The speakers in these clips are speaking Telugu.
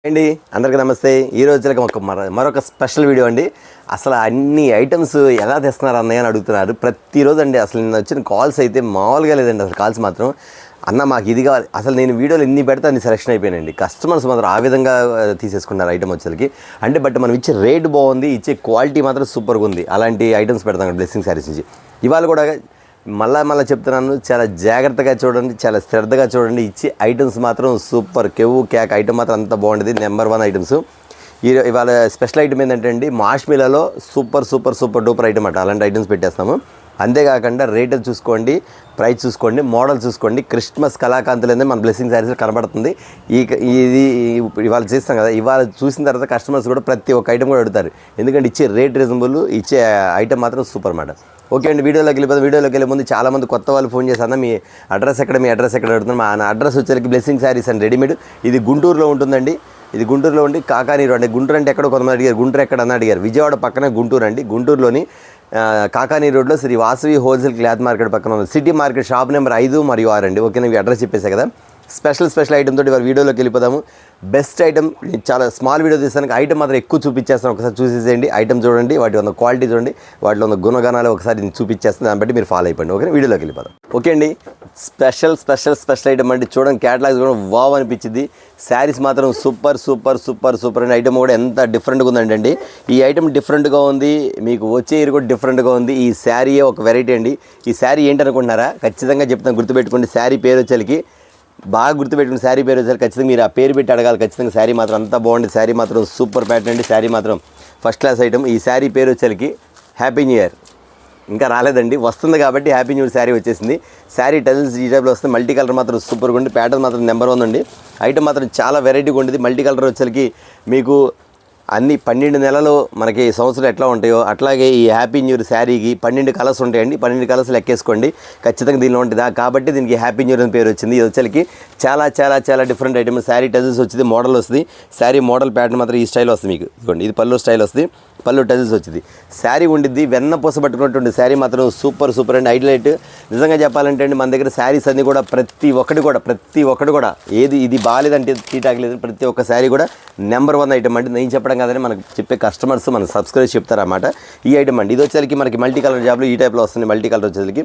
అండి అందరికీ నమస్తే. ఈ రోజులకి మరొక స్పెషల్ వీడియో అండి. అసలు అన్ని ఐటమ్స్ ఎలా తెస్తున్నారు అన్నయ్య అని అడుగుతున్నారు ప్రతిరోజు అండి. అసలు నిన్న వచ్చిన కాల్స్ అయితే మామూలుగా లేదండి. అసలు కాల్స్ మాత్రం అన్న మాకు ఇది కావాలి. అసలు నేను వీడియోలు ఎన్ని పెడితే అన్ని సెలెక్షన్ అయిపోయానండి. కస్టమర్స్ మాత్రం ఆ విధంగా తీసేసుకున్నారు ఐటమ్ వచ్చేసరికి. అంటే బట్ మనం ఇచ్చే రేట్ బాగుంది, ఇచ్చే క్వాలిటీ మాత్రం సూపర్గా ఉంది. అలాంటి ఐటమ్స్ పెడతాం బ్లెస్సింగ్ శారీస్ నుంచి. ఇవాళ కూడా మళ్ళీ చెప్తున్నాను, చాలా జాగ్రత్తగా చూడండి, చాలా శ్రద్ధగా చూడండి. ఇచ్చే ఐటమ్స్ మాత్రం సూపర్ కెవ్వు కేక్ ఐటమ్ మాత్రం అంత బాగుండేది. Number 1 items. ఇవాళ స్పెషల్ ఐటమ్ ఏంటంటే అండి, మాష్మిలాలో సూపర్ డూపర్ ఐటమ్ అట. అలాంటి ఐటమ్స్ పెట్టేస్తాము. అంతేకాకుండా రేట్ చూసుకోండి, ప్రైస్ చూసుకోండి, మోడల్ చూసుకోండి. క్రిస్మస్ కళాకాంతులనే మన బ్లెస్సింగ్ శారీస్లో కనబడుతుంది. ఇది ఇవాళ చేస్తాం కదా, ఇవాళ చూసిన తర్వాత కస్టమర్స్ కూడా ప్రతి ఒక్క ఐటమ్ కూడా అడుగుతారు. ఎందుకంటే ఇచ్చే రేట్ రీజనబుల్, ఇచ్చే ఐటమ్ మాత్రం సూపర్ మాట. ఓకే అండి, వీడియోలోకి వెళ్ళే ముందు చాలామంది కొత్త వాళ్ళు ఫోన్ చేశాను. మీ అడ్రస్ ఎక్కడ అడుగుతున్నారు. మా అడ్రస్ వచ్చేసరికి బ్లెస్సింగ్ శారీస్ అండ్ రెడీమేడ్. ఇది గుంటూరులో ఉంటుందండి. ఇది గుంటూరులో ఉండి కాకానీరు అంటే గుంటూరు అంటే ఎక్కడో కొంతమంది అడిగారు, గుంటూరు ఎక్కడ అని అడిగారు. విజయవాడ పక్కనే గుంటూరు అండి. గుంటూరులోని కాకానీ రోడ్లో Sri Vasavi wholesale cloth market పక్కన ఉంది. సిటీ మార్కెట్ షాప్ నెంబర్ 5 మరియు 6 అండి. ఓకేనా, ఇవి అడ్రస్ చెప్పేసా కదా. స్పెషల్ ఐటమ్ తోటి వారి వీడియోలోకి వెళ్ళిపోదాము. బెస్ట్ ఐటమ్, చాలా స్మాల్ వీడియో తీస్తాను. ఐటమ్ మాత్రం ఎక్కువ చూపించేస్తాను. ఒకసారి చూసేసేయండి. ఐటమ్ చూడండి, వాటి ఉన్న క్వాలిటీ చూడండి, వాటిలో ఉన్న గుణగణాలు ఒకసారి చూపించేస్తాను. దాన్ని బట్టి మీరు ఫాలో అయిపోండి. ఓకే, వీడియోలోకి వెళ్ళిపోదాం. ఓకే అండి, స్పెషల్ ఐటమ్ అండి. చూడండి, క్యాటలాగ్స్ కూడా వావ్ అనిపించింది. శారీస్ మాత్రం సూపర్ అండి. ఐటమ్ కూడా ఎంత డిఫరెంట్గా ఉందండి. ఈ ఐటమ్ డిఫరెంట్గా ఉంది, మీకు వచ్చే ఇయర్ కూడా డిఫరెంట్గా ఉంది. ఈ శారీ ఒక వెరైటీ అండి. ఈ శారీ ఏంటనుకుంటున్నారా? ఖచ్చితంగా చెప్తాను, గుర్తుపెట్టుకోండి. శారీ పేరు వచ్చేసరికి బాగా గుర్తుపెట్టుకుని, శారీ పేరు వచ్చేసరికి ఖచ్చితంగా మీరు ఆ పేరు పెట్టి అడగాలి. ఖచ్చితంగా శారీ మాత్రం అంతా బాగుంది. శారీ మాత్రం సూపర్ ప్యాటర్న్ అండి. శారీ మాత్రం ఫస్ట్ క్లాస్ ఐటమ్. ఈ శారీ పేరు వచ్చేసరికి హ్యాపీ న్యూ ఇయర్. ఇంకా రాలేదండి, వస్తుంది కాబట్టి హ్యాపీ న్యూ ఇయర్ శారీ వచ్చేసింది. శారీ టెల్స్ ఈ టైప్లో వస్తుంది. మల్టీ కలర్ మాత్రం సూపర్గా ఉంది. ప్యాటర్న్ మాత్రం నెంబర్ 1 అండి. ఐటమ్ మాత్రం చాలా వెరైటీగా ఉండేది. మల్టీ కలర్ వచ్చేసరికి మీకు అన్ని 12 నెలలు మనకి సంవత్సరాలు ఎట్లా ఉంటాయో అట్లాగే ఈ హ్యాపీ న్యూ ఇయర్ శారీకి 12 కలర్స్ ఉంటాయండి. 12 కలర్స్ లెక్కేసుకోండి, ఖచ్చితంగా దీనిలో ఉంటుందా. కాబట్టి దీనికి హ్యాపీ న్యూ ఇయర్ అని పేరు వచ్చింది. ఇది వచ్చేసరికి చాలా డిఫరెంట్ ఐటమ్. శారీ టజల్స్ వచ్చింది, మోడల్ వస్తుంది. శారీ మోడల్ ప్యాటర్న్ మాత్రం ఈ స్టైల్ వస్తుంది మీకు. ఇదిగోండి, ఇది పళ్ళు స్టైల్ వస్తుంది, పళ్ళు టజల్స్ వచ్చింది. శారీ ఉండిద్ది, వెన్న పూస పట్టుకున్నటువంటి శారీ మాత్రం సూపర్ అండి. హైలైట్ నిజంగా చెప్పాలంటే అండి, మన దగ్గర శారీస్ అన్నీ కూడా ప్రతి ఒక్కటి కూడా ఏది ఇది బాగాలేదంటే తీటాకలేదు. ప్రతి ఒక్క శారీ కూడా నెంబర్ 1 ఐటమ్ అండి. నేను చెప్పడం కాదని మనకు చెప్పే కస్టమర్స్ మన సబ్స్క్రైబ్ చెప్తారన్నమాట. ఈ ఐటమ్ అండి. ఇది వచ్చేసరికి మనకి మల్టీ కలర్ జాబ్లో ఈ టైప్లో వస్తుంది. మల్టీ కలర్ వచ్చేసరికి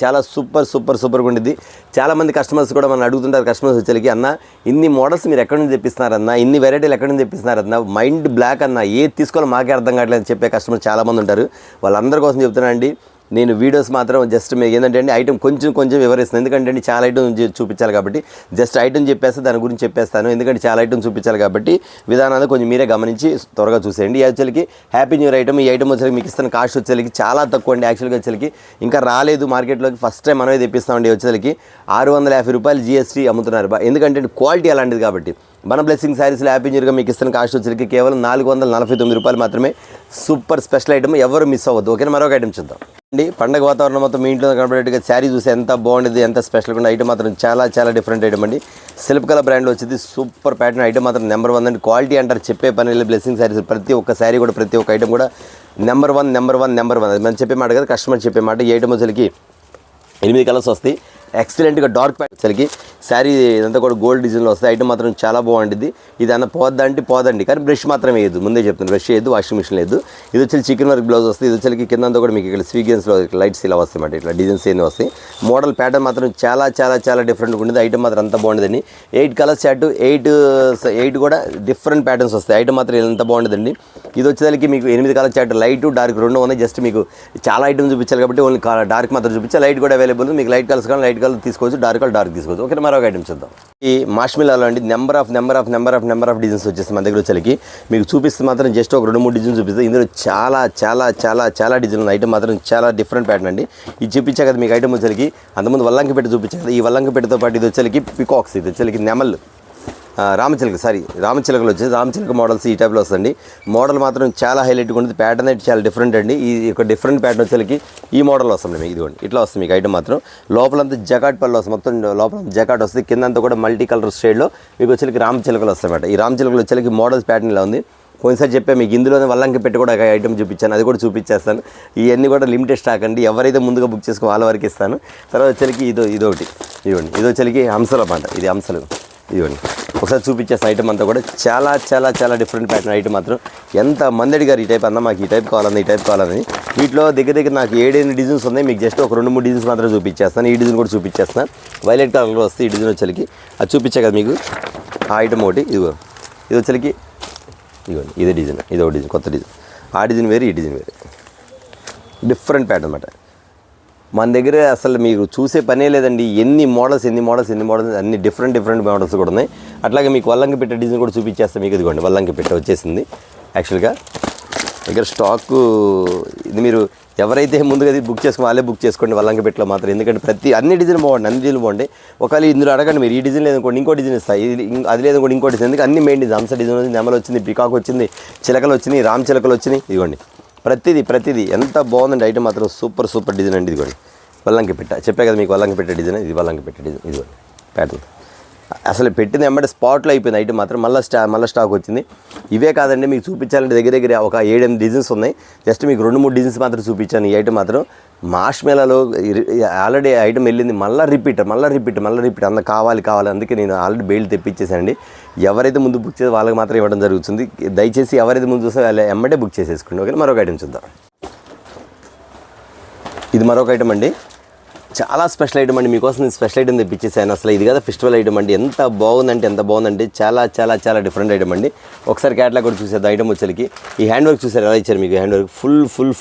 చాలా సూపర్గా ఉండిద్ది. చాలామంది కస్టమర్స్ కూడా మనం అడుగుతుంటారు. కస్టమర్స్ వచ్చేసరికి అన్న ఇన్ని మోడల్స్ మీరు ఎక్కడి నుంచి తెప్పిస్తున్నారన్న, ఇన్ని వెరైటీలు ఎక్కడి నుంచి తెప్పిస్తున్నారన్న, మైండ్ బ్లాక్ అన్న, ఏది తీసుకోవాలో మాకే అర్థం కావట్లేదు అని చెప్పే కస్టమర్స్ చాలామంది ఉంటారు. వాళ్ళందరి కోసం చెప్తున్నానండి. నేను వీడియోస్ మాత్రం జస్ట్ మీకు ఏంటంటే అండి, ఐటమ్ కొంచెం వివరిస్తాను. ఎందుకంటే అండి చాలా ఐటమ్ చూపించాలి కాబట్టి జస్ట్ ఐటమ్ చెప్పేస్తే దాని గురించి చెప్పేస్తాను. ఎందుకంటే చాలా ఐటమ్ చూపించాలి కాబట్టి విధానాలు కొంచెం మీరే గమనించి త్వరగా చూసేయండి. ఈ వచ్చేసరికి హ్యాపీ న్యూ ఇయర్ ఐటమ్. ఈ ఐటమ్ వచ్చేసరికి మీకు ఇస్తున్న కాస్ట్ వచ్చేసరికి చాలా తక్కువ అండి. యాక్చువల్గా వచ్చేసరికి ఇంకా రాలేదు మార్కెట్లోకి, ఫస్ట్ టైం మనమే తెప్పిస్తామండి. వచ్చేసరికి 650 రూపాయలు GST అమ్ముతున్నారు. ఎందుకంటే క్వాలిటీ అలాంటిది కాబట్టి. మన బ్లెస్సింగ్ శారీస్లో హ్యాపీ న్యూ ఇయర్గా మీకు ఇస్తున్న కాస్ట్ వచ్చేసరికి కేవలం 449 రూపాయలు మాత్రమే. సూపర్ స్పెషల్ ఐటమ్, ఎవరు మిస్ అవ్వద్దు. ఓకేనా, మరొక ఐటమ్ చూద్దాం అండి. పండగ వాతావరణం మొత్తం మీ ఇంట్లో కనబడేట్టుగా శారీ చూసి ఎంత బాగుండేది, ఎంత స్పెషల్గా ఉండే ఐటమ్ మాత్రం చాలా డిఫరెంట్ ఐటమ్ అండి. సిల్క్ కలర్ బ్రాండ్లో వచ్చింది. సూపర్ ప్యాటర్న్ ఐటమ్ మాత్రం నెంబర్ 1 అండి. క్వాలిటీ అంటారు, చెప్పే పని బ్లెస్సింగ్ శారీస్. ప్రతి ఒక్క శారీ కూడా, ప్రతి ఒక్క ఐటమ్ కూడా నెంబర్ 1. అది మనం చెప్పే మాట కదా, కస్టమర్ చెప్పే మాట. ఈ ఐటమ్ వచ్చేసరికి 8 కలర్స్ వస్తాయి. ఎక్సలెంట్గా డార్క్ ప్యాటర్న్కి శారీ ఇదంతా కూడా గోల్డ్ డిజైన్లో వస్తాయి. ఐటమ్ మాత్రం చాలా బాగుంటుంది. ఇది అన్న పోద్దండి, కానీ బ్రష్ మాత్రమే వేయద్దు. ముందే చెప్తాను, బ్రష్ వేయద్దు, వాషింగ్ మిషన్ లేదు. ఇది వచ్చి చికెన్ వర్క్ బ్లౌజ్ వస్తుంది. ఇది వచ్చి కిందంతా కూడా మీకు ఇక్కడ స్వీగన్స్లో లైట్స్ ఇలా వస్తాయి అన్నమాట. ఇట్లా డిజైన్స్ ఏమి వస్తాయి. మోడల్ ప్యాటర్న్ మాత్రం చాలా డిఫరెంట్గా ఉండేది. ఐటమ్ మాత్రం అంత బాగుంటుందండి. 8 కలర్స్ చాట్, 8 కూడా డిఫరెంట్ ప్యాటర్న్స్ వస్తాయి. ఐటమ్ మాత్రం ఎంత బాగుంటుందండి. ఇది వచ్చేసరికి మీకు 8 కలర్ చాట్, లైట్ డార్క్ 2 ఉన్నాయి. జస్ట్ మీకు చాలా ఐటమ్ చూపించాలి కాబట్టి ఓన్లీ డార్క్ మాత్రం చూపించాలి. లైట్ కూడా అవైలబుల్. మీకు లైట్ కలర్స్ కానీ లైట్ కలర్ తీసుకోవచ్చు, డార్క్ తీసుకోవచ్చు. ఓకే, మరొక ఐటమ్ చూద్దాం. ఈ మాష్మిలాలో అండి నెంబర్ ఆఫ్ డిజైన్స్ వచ్చేసి మన దగ్గర వచ్చేసరికి మీకు చూపిస్తే మాత్రం జస్ట్ ఒక 2-3 డిజైన్స్ చూపిస్తుంది. ఇందులో చాలా డిజైన్ ఉంది. ఐటమ్ మాత్రం చాలా డిఫరెంట్ ప్యాటర్న్ అండి. ఇది చూపించా కదా మీకు. ఐటమ్ వచ్చేసరికి అంతకుముందు వల్లంకి పెట్టి చూపించా కదా. ఈ వల్లంకి పెట్టితో పాటు ఇది వచ్చేసరికి పికాక్స్, ఇది వచ్చేసరికి నెమల్, రామచిలకలు వచ్చేసి రామచిలక మోడల్స్ ఈ టైప్లో వస్తుంది. మోడల్ మాత్రం చాలా హైలైట్గా ఉంటుంది. ప్యాటర్న్ అయితే చాలా డిఫరెంట్ అండి. ఈ యొక్క డిఫరెంట్ ప్యాటర్న్ వచ్చేసరికి ఈ మోడల్ వస్తుంది మీకు. ఇదిగోండి, ఇట్లా వస్తుంది మీకు ఐటమ్ మాత్రం. లోపలంతా జకాట్ పళ్ళు వస్తుంది. మొత్తం లోపల జకాట్ వస్తుంది. కిందంతా కూడా మల్టీ కలర్ షేడ్లో మీకు వచ్చేసరికి రామచిలకలు వస్తాయి అన్నమాట. ఈ రామచిలకలు వచ్చేసరికి మోడల్స్ ప్యాటర్న్ ఇలా ఉంది. పోయినసారి చెప్పా మీకు, ఇందులోనే వల్లంకి పెట్టి కూడా ఐటమ్ చూపించాను, అది కూడా చూపించేస్తాను. ఇవన్నీ కూడా లిమిటెడ్ స్టాక్ అండి. ఎవరైతే ముందుగా బుక్ చేసుకో వాళ్ళ వరకు ఇస్తాను. తర్వాత వచ్చేసరికి ఇదొకటి, ఇదిగోండి, ఇది వచ్చేసరికి హంసలు అన్నమాట. ఇది హంసలు ఇదిగోండి ఒకసారి చూపించేసిన ఐటమ్ అంతా కూడా చాలా చాలా చాలా డిఫరెంట్ ప్యాటర్న్ ఐటమ్ మాత్రం ఎంత మంది అడిగారు ఈ టైప్ అన్న మాకు ఈ టైప్ కావాలని ఈ టైప్ కావాలని. వీటిలో దగ్గర నాకు 7-8 డిజైన్స్ ఉన్నాయి. మీకు జస్ట్ ఒక 2-3 డిజైన్స్ మాత్రం చూపించేస్తాను. ఈ డిజైన్ కూడా చూపించేస్తాను. వైలెట్ కలర్లో వస్తే ఈ డిజైన్ వచ్చేసరికి అది చూపించే కదా మీకు ఆ ఐటమ్ ఒకటి. ఇది వచ్చేసరికి ఇదిగోండి ఇదే డిజైన్, ఇది ఒక డిజైన్ కొత్త డిజైన్. ఆ డిజైన్ వేరు, ఈ డిజైన్ వేరు, డిఫరెంట్ ప్యాటర్న్ అనమాట. మన దగ్గర అసలు మీరు చూసే పనే లేదండి. ఎన్ని మోడల్స్ అన్ని డిఫరెంట్ మోడల్స్ కూడా ఉన్నాయి. అట్లాగే మీకు వల్లంకి పెట్టే డిజైన్ కూడా చూపించేస్తాను మీకు. ఇదిగోండి వల్లంకి పెట్టే వచ్చేసింది. యాక్చువల్గా దగ్గర స్టాకు ఇది మీరు ఎవరైతే ముందుగా బుక్ చేసుకుని వాళ్ళే బుక్ చేసుకోండి వల్లంకి పెట్టలో మాత్రం. ఎందుకంటే అన్ని డిజైన్ బాగుంటాయి. ఒకవేళ ఇందులో అడగండి మీరు ఈ డిజైన్ లేదనుకోండి ఇంకో డిజైన్ ఇస్తాయి, అది లేదనుకోండి ఇంకో డిజైన్. ఎందుకంటే అన్ని మెయిన్ డిజైన్ హంస డిజైన్ వచ్చింది, నెమలు వచ్చింది, పికాక్ వచ్చింది, చిలకలు వచ్చినాయి, రామ్ చిలకలు వచ్చినాయి. ఇదిగోండి ప్రతిదీ ఎంత బాగుందండి ఐటమ్ మాత్రం. సూపర్ డిజైన్ అండి. ఇదిగోండి వల్లంకి పెట్ట చెప్పే కదా మీకు వల్లంకి పెట్టే డిజైన్. ఇది వల్లంకి పెట్టే డిజైన్. ఇదిగోండి ప్యాటర్న్ అసలు పెట్టింది వెంబడి స్పాట్లో అయిపోయింది ఐటమ్ మాత్రం. మళ్ళీ స్టాక్ వచ్చింది. ఇవే కాదండి మీకు చూపించాలంటే దగ్గర ఒక 7-8 డిజైన్స్ ఉన్నాయి. జస్ట్ మీకు 2-3 డిజైన్స్ మాత్రం చూపించాను. ఈ ఐటమ్ మాత్రం మార్ష్మెల్లోలో ఆల్రెడీ ఐటమ్ వెళ్ళింది. మళ్ళీ రిపీట్ అంత కావాలి. అందుకే నేను ఆల్రెడీ బెయిల్ తెప్పించేసానండి. ఎవరైతే ముందు బుక్ చేసి వాళ్ళకి మాత్రం ఇవ్వడం జరుగుతుంది. దయచేసి ఎవరైతే ముందు చూస్తే వాళ్ళు వెంబడే బుక్ చేసేసుకోండి. ఓకే, మరొక ఐటమ్ చూద్దాం. ఇది మరొక ఐటమ్ అండి. చాలా స్పెషల్ ఐటమ్ అండి. మీకోసం నేను స్పెషల్ ఐటమ్ తెప్పించేసాను. అసలు ఇది కదా ఫెస్టివల్ ఐటమ్ అండి. ఎంత బాగుందంటే చాలా డిఫరెంట్ ఐటమ్ అండి. ఒకసారి క్యాటలాగ్ కూడా చూసేది ఐటమ్ వచ్చేసరికి ఈ హ్యాండ్ వర్క్ చూసారు ఎలా ఇచ్చారు మీకు. Hand work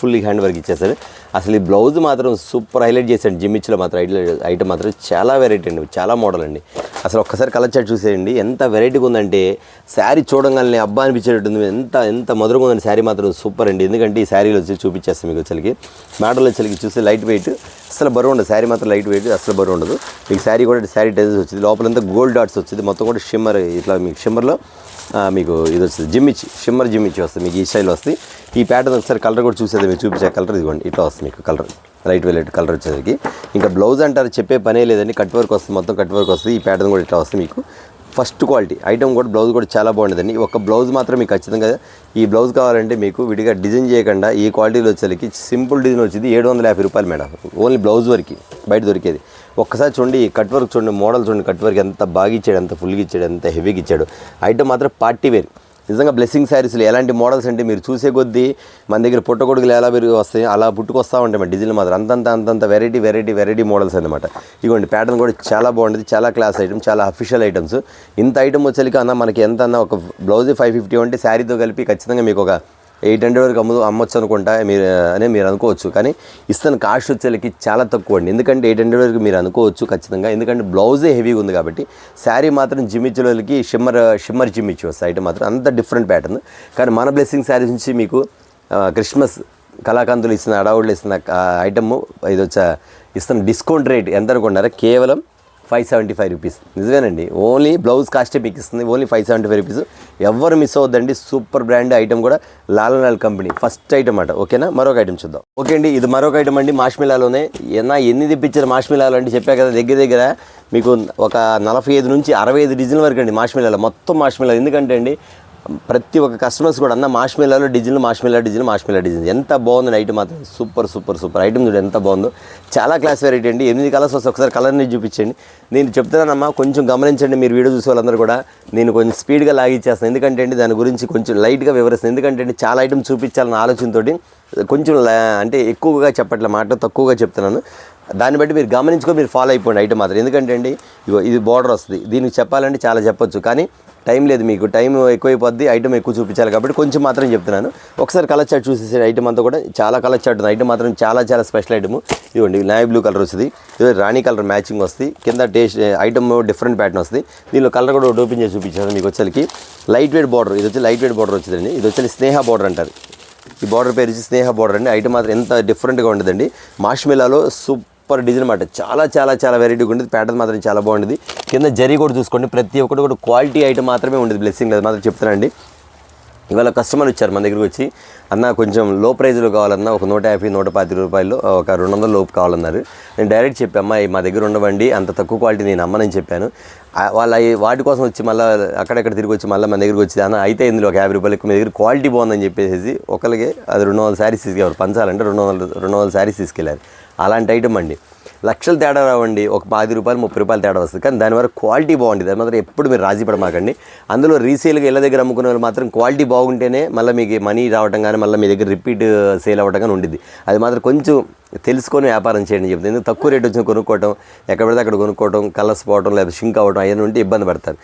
full hand work ఇచ్చేసారు. అసలు ఈ బ్లౌజ్ మాత్రం సూపర్ హైలైట్ చేశాడు. జిమ్మిచ్లో మాత్రం ఐటమ్ మాత్రం చాలా వెరైటీ అండి, చాలా మోడల్ అండి. అసలు ఒక్కసారి కలర్ చార్ట్ చూసేయండి ఎంత వెరైటీగా ఉందంటే శారీ చూడంగానే అబ్బా అనిపించేటట్టుంది. ఎంత మధురంగా ఉందండి శారీ మాత్రం సూపర్ అండి. ఎందుకంటే ఈ శారీలో వచ్చి చూపించేస్తాం మీకు వచ్చేసరికి మోడల్ వచ్చేసరికి చూస్తే లైట్ వెయిట్, అసలు బరువు ఉండదు శారీ మాత్రం లైట్ వెయిట్, అసలు బరువు ఉండదు. మీకు శారీ కూడా శారీ టైజెస్ వచ్చింది. లోపలంతా గోల్డ్ డాట్స్ వచ్చింది. మొత్తం కూడా షిమ్మర్ ఇట్లా మీకు షిమ్మర్లో మీకు ఇది వస్తుంది షిమ్మర్ జిమ్మిచ్చి వస్తుంది మీకు ఈ స్టైల్ వస్తుంది. ఈ ప్యాటర్న్ ఒకసారి కలర్ కూడా చూసేది మీకు చూపించే కలర్ ఇదిగోండి ఇట్లా వస్తుంది మీకు కలర్ లైట్ వెయిట్ కలర్ వచ్చేసరికి. ఇంకా బ్లౌజ్ అంటారు చెప్పే పనే లేదండి. కట్ వర్క్ వస్తుంది, మొత్తం కట్ వర్క్ వస్తుంది. ఈ ప్యాటర్న్ కూడా ఇట్లా వస్తుంది మీకు. ఫస్ట్ క్వాలిటీ ఐటమ్ కూడా బ్లౌజ్ కూడా చాలా బాగుంటుందండి. ఒక బ్లౌజ్ మాత్రం మీకు ఖచ్చితంగా ఈ బ్లౌజ్ కావాలంటే మీకు విడిగా డిజైన్ చేయకుండా ఈ క్వాలిటీలో వచ్చేసరికి సింపుల్ డిజైన్ వచ్చింది 750 రూపాయలు మేడం. ఓన్లీ బ్లౌజ్ వరకు బయట దొరికేది. ఒక్కసారి చూడండి కట్ వర్క్ చూడండి, మోడల్ చూడండి, కట్ వర్క్ ఎంత బాగా ఇచ్చాడు, ఎంత ఫుల్గా ఇచ్చాడు, ఎంత హెవీగా ఇచ్చాడు. ఐటమ్ మాత్రం పార్టీ వేర్. నిజంగా బ్లెస్సింగ్ శారీస్లో ఎలాంటి మోడల్స్ అంటే మీరు చూసే కొద్దీ మన దగ్గర పుట్టగొడుగులు ఎలా పెరిగి వస్తాయి అలా పుట్టుకొస్తూ ఉంటాయి మన డిజైన్ మాత్రం. అంతంత వెరైటీ మోడల్స్ అనమాట. ఇదిగోండి ప్యాటర్న్ కూడా చాలా బాగుంటుంది, చాలా క్లాస్ ఐటమ్, చాలా అఫీషియల్ ఐటమ్స్. ఇంత ఐటమ్ వచ్చేసరికి అన్న మనకి ఎంత అన్న ఒక బ్లౌజ్ 550 అంటే శారీతో కలిపి ఖచ్చితంగా మీకు ఒక 800 వరకు అమ్మొచ్చు అనుకుంటా మీరు అనుకోవచ్చు. కానీ ఇస్తాను కాస్ట్ వచ్చేసరికి చాలా తక్కువ అండి. ఎందుకంటే 800 వరకు మీరు అనుకోవచ్చు ఖచ్చితంగా. ఎందుకంటే బ్లౌజే హెవీగా ఉంది కాబట్టి. శారీ మాత్రం జిమ్మిచ్చులకి షిమ్మర్ జిమ్మిచ్చి వస్తాయి ఐటమ్ మాత్రం అంత డిఫరెంట్ ప్యాటర్న్. కానీ మన బ్లెస్సింగ్ శారీస్ నుంచి మీకు క్రిస్మస్ కళాకాంతులు ఇస్తున్న అడావుడ్లు ఇస్తున్న ఐటమ్ ఇది ఇస్తున్న డిస్కౌంట్ రేట్ ఎంత అనుకుంటారా? కేవలం 575 రూపీస్. నిజమేనండి, ఓన్లీ బ్లౌజ్ కాస్టే మీకు ఇస్తుంది. Only 575 rupees. ఎవరు మిస్ అవ్వద్దండి. సూపర్ బ్రాండ్ ఐటమ్ కూడా లాల్ కంపెనీ ఫస్ట్ ఐటమ్ అట. ఓకేనా, మరొక ఐటమ్ చూద్దాం. ఓకే అండి, ఇది మరొక ఐటమ్ అండి. మార్ష్మెల్లోనే ఎన్ని తెప్పించారు మార్ష్మెల్లాలో అంటే చెప్పా కదా దగ్గర మీకు ఒక 45 నుంచి 65 డిజైన్ల వరకు అండి మార్ష్మెల్లాలో. మొత్తం మార్ష్మెల్లా. ఎందుకంటే అండి ప్రతి ఒక్క కస్టమర్స్ కూడా అన్న మార్ష్మెల్లాలో డిజైన్ ఎంత బాగుంది ఐటమ్ మాత్రం. సూపర్ ఐటమ్ చూడండి ఎంత బాగుందో. చాలా క్లాస్ వెరైటీ అండి. 8 కలర్స్ వస్తాయి. ఒకసారి కలర్ని చూపించండి. నేను చెప్తున్నానమ్మా కొంచెం గమనించండి. మీరు వీడియో చూసే వాళ్ళందరూ కూడా నేను కొంచెం స్పీడ్గా లాగిచ్చేస్తాను. ఎందుకంటే అండి దాని గురించి కొంచెం లైట్గా వివరిస్తాను. ఎందుకంటే అండి చాలా ఐటమ్ చూపించాలన్న ఆలోచనతోటి కొంచెం అంటే ఎక్కువగా చెప్పట్లే, మాట తక్కువగా చెప్తున్నాను. దాన్ని బట్టి మీరు గమనించుకొని మీరు ఫాలో అయిపోండి ఐటమ్ మాత్రం. ఎందుకంటే అండి ఇది బార్డర్ వస్తుంది. దీనికి చెప్పాలంటే చాలా చెప్పొచ్చు, కానీ టైం లేదు. మీకు టైం ఎక్కువైపోద్ది, ఐటమ్ ఎక్కువ చూపించాలి కాబట్టి కొంచెం మాత్రం చెప్తున్నాను. ఒకసారి కలర్ చార్ట్ చూసేసే ఐటమ్ అంతా కూడా చాలా కలర్ చార్ట్ ఉంది. ఐటమ్ మాత్రం చాలా స్పెషల్ ఐటమ్. ఇదిగోండి నావీ బ్లూ కలర్ వస్తుంది, ఇది రాణి కలర్ మ్యాచింగ్ వస్తుంది. కింద టేస్ట్ ఐటమ్ డిఫరెంట్ ప్యాటర్న్ వస్తుంది. దీనిలో కలర్ కూడా ఓపెన్ చేసి చూపించాను మీకు. వచ్చేసరికి లైట్ వెయిట్ బార్డర్, ఇది వచ్చి లైట్ వెయిట్ బార్డర్ వచ్చిందండి. ఇది వచ్చి స్నేహ బార్డర్ అంటారు. ఈ బార్డర్ పేరు వచ్చి స్నేహ బార్డర్ అండి. ఐటమ్ మాత్రం ఎంత డిఫరెంట్గా ఉంటుందండి. మార్ష్మెల్లాలో సూపర్ డిజైన్ అన్నమాట. చాలా వెరైటీగా ఉంటుంది. ప్యాటర్న్ మాత్రం చాలా బాగుంటుంది. కింద జరీ కూడా చూసుకోండి. ప్రతి ఒక్కటి కూడా క్వాలిటీ ఐటమ్ మాత్రమే ఉంటుంది. బ్లెస్సింగ్ లేదు మాత్రం చెప్తానండి. ఇవాళ కస్టమర్ వచ్చారు మన దగ్గరికి వచ్చి, అన్న కొంచెం లో ప్రైజ్లో కావాలన్నా ఒక 150-125 రూపాయలు ఒక 200 లోపు కావాలన్నారు. నేను డైరెక్ట్ చెప్పామ్మా మా దగ్గర ఉండవండి, అంత తక్కువ క్వాలిటీ నేను అమ్మనని చెప్పాను. వాటి కోసం వచ్చి మళ్ళీ అక్కడెక్కడ తిరిగి వచ్చి మళ్ళీ మన దగ్గరికి వచ్చి అన్న అయితే ఇందులో ఒక 50 రూపాయలకి మీ దగ్గర క్వాలిటీ బాగుందని చెప్పేసి ఒకరికి అది 200 శారీస్ తీసుకెళ్ళారు. పంచాలంటే 200 శారీస్ తీసుకెళ్ళారు. అలాంటి ఐటమ్ అండి. లక్షలు తేడా రావండి, ఒక 10 రూపాయలు 30 రూపాయలు తేడా వస్తుంది, కానీ దానివల్ల క్వాలిటీ బాగుంటుంది. అది మాత్రం ఎప్పుడు మీరు రాజీ పడమాకండి. అందులో రీసేల్గా ఇళ్ళ దగ్గర అమ్ముకునే వాళ్ళు మాత్రం క్వాలిటీ బాగుంటేనే మళ్ళీ మీకు మనీ రావడం కానీ మళ్ళీ మీ దగ్గర రిపీట్ సేల్ అవ్వడం కానీ ఉండిద్ది. అది మాత్రం కొంచెం తెలుసుకొని వ్యాపారం చేయండి చెప్తుంది. ఎందుకు తక్కువ రేట్ వచ్చిన కొనుక్కోవడం, ఎక్కడ పడితే అక్కడ కొనుక్కోవడం, కలర్స్ పోవడం లేదా షింక్ అవ్వడం అవన్నీ ఉంటే ఇబ్బంది పడతారు.